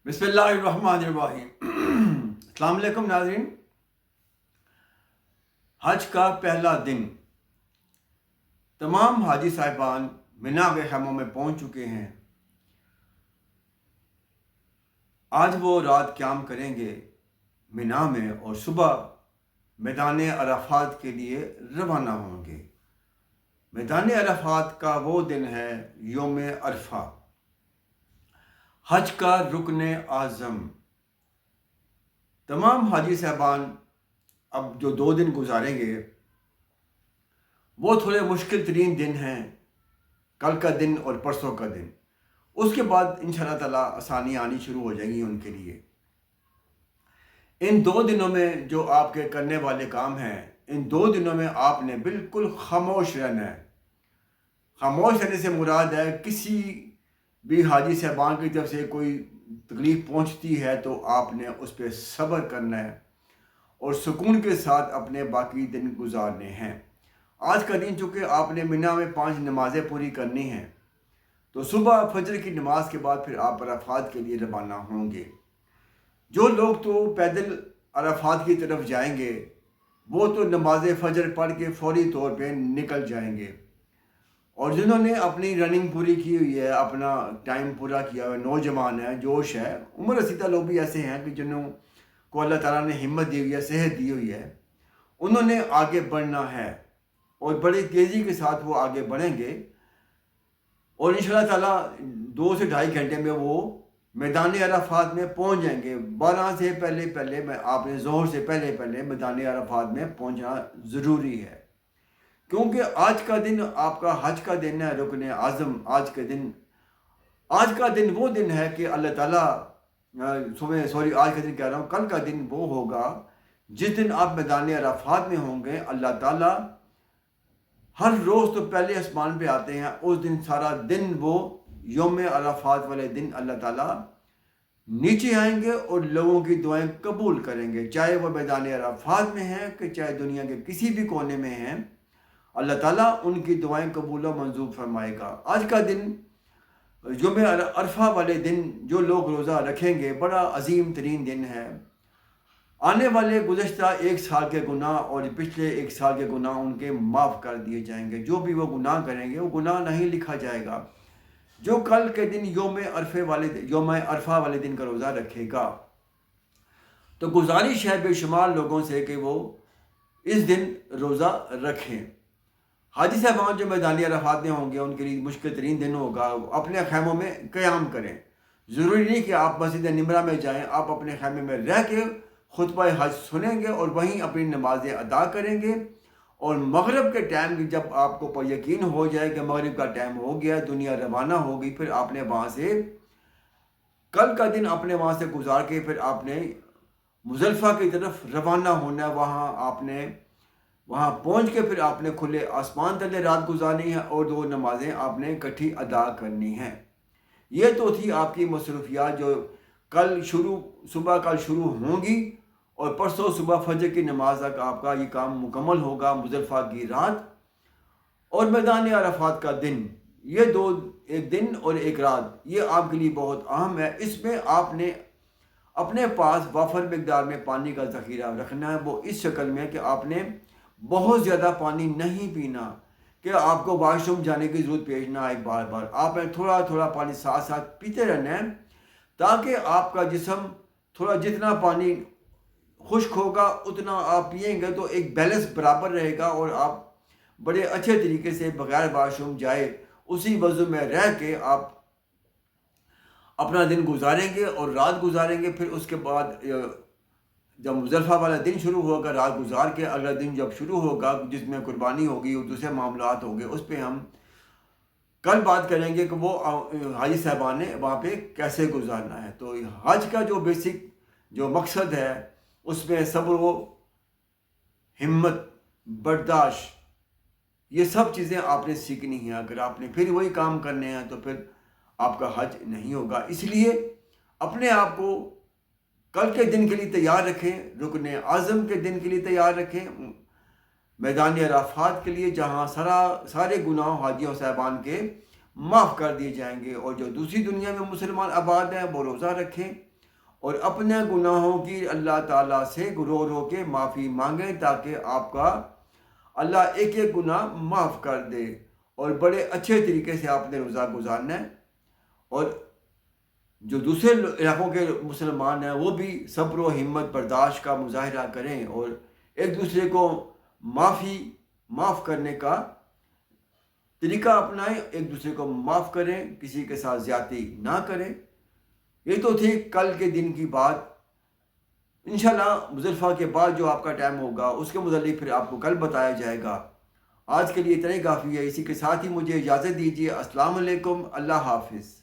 بسم اللہ الرحمن الرحیم۔ السلام علیکم ناظرین۔ حج کا پہلا دن تمام حاجی صاحبان مینا کے خیموں میں پہنچ چکے ہیں۔ آج وہ رات قیام کریں گے مینا میں اور صبح میدان عرفات کے لیے روانہ ہوں گے۔ میدان عرفات کا وہ دن ہے یوم عرفہ، حج کا رکن اعظم۔ تمام حاجی صاحبان اب جو 2 دن گزاریں گے وہ تھوڑے مشکل ترین دن ہیں، کل کا دن اور پرسوں کا دن۔ اس کے بعد انشاءاللہ تعالیٰ آسانیاں آنی شروع ہو جائیں گی ان کے لیے۔ ان 2 دنوں میں جو آپ کے کرنے والے کام ہیں، ان 2 دنوں میں آپ نے بالکل خاموش رہنا ہے۔ خاموش رہنے سے مراد ہے کسی بھی حاجی صاحبان کی طرف سے کوئی تکلیف پہنچتی ہے تو آپ نے اس پہ صبر کرنا ہے اور سکون کے ساتھ اپنے باقی دن گزارنے ہیں۔ آج کا دن چونکہ آپ نے مینا میں 5 نمازیں پوری کرنی ہیں تو صبح فجر کی نماز کے بعد پھر آپ عرفات کے لیے روانہ ہوں گے۔ جو لوگ تو پیدل عرفات کی طرف جائیں گے وہ تو نماز فجر پڑھ کے فوری طور پہ نکل جائیں گے، اور جنہوں نے اپنی رننگ پوری کی ہوئی ہے، اپنا ٹائم پورا کیا ہوا ہے، نوجوان ہے، جوش ہے، عمر رسیدہ لوگ بھی ایسے ہیں کہ جنہوں کو اللہ تعالیٰ نے ہمت دی ہوئی ہے، صحت دی ہوئی ہے، انہوں نے آگے بڑھنا ہے اور بڑی تیزی کے ساتھ وہ آگے بڑھیں گے، اور انشاءاللہ تعالیٰ 2 سے 2.5 گھنٹے میں وہ میدان عرفات میں پہنچ جائیں گے۔ 12 سے پہلے آپ نے ظہر سے پہلے میدان عرفات میں پہنچنا ضروری ہے، کیونکہ آج کا دن آپ کا حج کا دن ہے، رکن اعظم۔ آج کا دن وہ دن ہے کہ اللہ تعالیٰ آج کا دن کہہ رہا ہوں، کل کا دن وہ ہوگا جس دن آپ میدان عرفات میں ہوں گے۔ اللہ تعالیٰ ہر روز تو پہلے آسمان پہ آتے ہیں، اس دن سارا دن وہ یوم عرفات والے دن اللہ تعالیٰ نیچے آئیں گے اور لوگوں کی دعائیں قبول کریں گے، چاہے وہ میدان عرفات میں ہیں کہ چاہے دنیا کے کسی بھی کونے میں ہیں۔ اللہ تعالیٰ ان کی دعائیں قبول و منظور فرمائے گا۔ آج کا دن یوم عرفہ والے دن جو لوگ روزہ رکھیں گے بڑا عظیم ترین دن ہے۔ آنے والے گزشتہ 1 سال کے گناہ اور پچھلے 1 سال کے گناہ ان کے معاف کر دیے جائیں گے۔ جو بھی وہ گناہ کریں گے وہ گناہ نہیں لکھا جائے گا۔ جو کل کے دن یوم عرفہ والے دن کا روزہ رکھے گا تو گزارش ہے بے شمار لوگوں سے کہ وہ اس دن روزہ رکھیں۔ حاجی صاحبان جو میدان عرفات میں ہوں گے ان کے لیے مشکل ترین دن ہوگا، اپنے خیموں میں قیام کریں۔ ضروری نہیں کہ آپ مسجد نمرہ میں جائیں، آپ اپنے خیمے میں رہ کے خطبہ حج سنیں گے اور وہیں اپنی نمازیں ادا کریں گے، اور مغرب کے ٹائم جب آپ کو یقین ہو جائے کہ مغرب کا ٹائم ہو گیا، دنیا روانہ ہو گئی، پھر آپ نے وہاں سے کل کا دن اپنے وہاں سے گزار کے پھر آپ نے مزدلفہ کی طرف روانہ ہونا ہے۔ وہاں پہنچ کے پھر آپ نے کھلے آسمان تلے رات گزارنی ہے اور 2 نمازیں آپ نے اکٹھی ادا کرنی ہیں۔ یہ تو تھی آپ کی مصروفیات جو صبح شروع ہوں گی، اور پرسوں صبح فجر کی نماز تک آپ کا یہ کام مکمل ہوگا۔ مزدلفہ کی رات اور میدان عرفات کا دن، یہ 2 ایک دن اور ایک رات، یہ آپ کے لیے بہت اہم ہے۔ اس میں آپ نے اپنے پاس وافر مقدار میں پانی کا ذخیرہ رکھنا ہے۔ وہ اس شکل میں کہ آپ نے بہت زیادہ پانی نہیں پینا کہ آپ کو واش روم جانے کی ضرورت پیش نہ آئے بار بار۔ آپ نے تھوڑا تھوڑا پانی ساتھ ساتھ پیتے رہنا ہے تاکہ آپ کا جسم جتنا پانی خشک ہوگا اتنا آپ پئیں گے تو ایک بیلنس برابر رہے گا، اور آپ بڑے اچھے طریقے سے بغیر واش روم جائے اسی وضو میں رہ کے آپ اپنا دن گزاریں گے اور رات گزاریں گے۔ پھر اس کے بعد جب مزدلفہ والا دن شروع ہوگا، رات گزار کے اگلا دن جب شروع ہوگا جس میں قربانی ہوگی اور دوسرے معاملات ہوں گے، اس پہ ہم کل بات کریں گے کہ وہ حاجی صاحبان نے وہاں پہ کیسے گزارنا ہے۔ تو حج کا جو بیسک جو مقصد ہے اس میں صبر و ہمت، برداشت، یہ سب چیزیں آپ نے سیکھنی ہیں۔ اگر آپ نے پھر وہی کام کرنے ہیں تو پھر آپ کا حج نہیں ہوگا۔ اس لیے اپنے آپ کو کل کے دن کے لیے تیار رکھیں، رکن اعظم کے دن کے لیے تیار رکھیں، میدان عرفات کے لیے جہاں سارے گناہ حاجیوں صاحبان کے معاف کر دیے جائیں گے، اور جو دوسری دنیا میں مسلمان آباد ہیں وہ روزہ رکھیں۔ اور اپنے گناہوں کی اللہ تعالیٰ سے رو رو کے معافی مانگیں تاکہ آپ کا اللہ ایک ایک گناہ معاف کر دے، اور بڑے اچھے طریقے سے آپ نے روزہ گزارنا ہے۔ اور جو دوسرے علاقوں کے مسلمان ہیں وہ بھی صبر و ہمت برداشت کا مظاہرہ کریں اور ایک دوسرے کو معاف کرنے کا طریقہ اپنائیں، ایک دوسرے کو معاف کریں، کسی کے ساتھ زیادتی نہ کریں۔ یہ تو تھی کل کے دن کی بات۔ انشاءاللہ مزدلفہ کے بعد جو آپ کا ٹائم ہوگا اس کے متعلق پھر آپ کو کل بتایا جائے گا۔ آج کے لیے اتنا ہی کافی ہے، اسی کے ساتھ ہی مجھے اجازت دیجیے۔ السلام علیکم، اللہ حافظ۔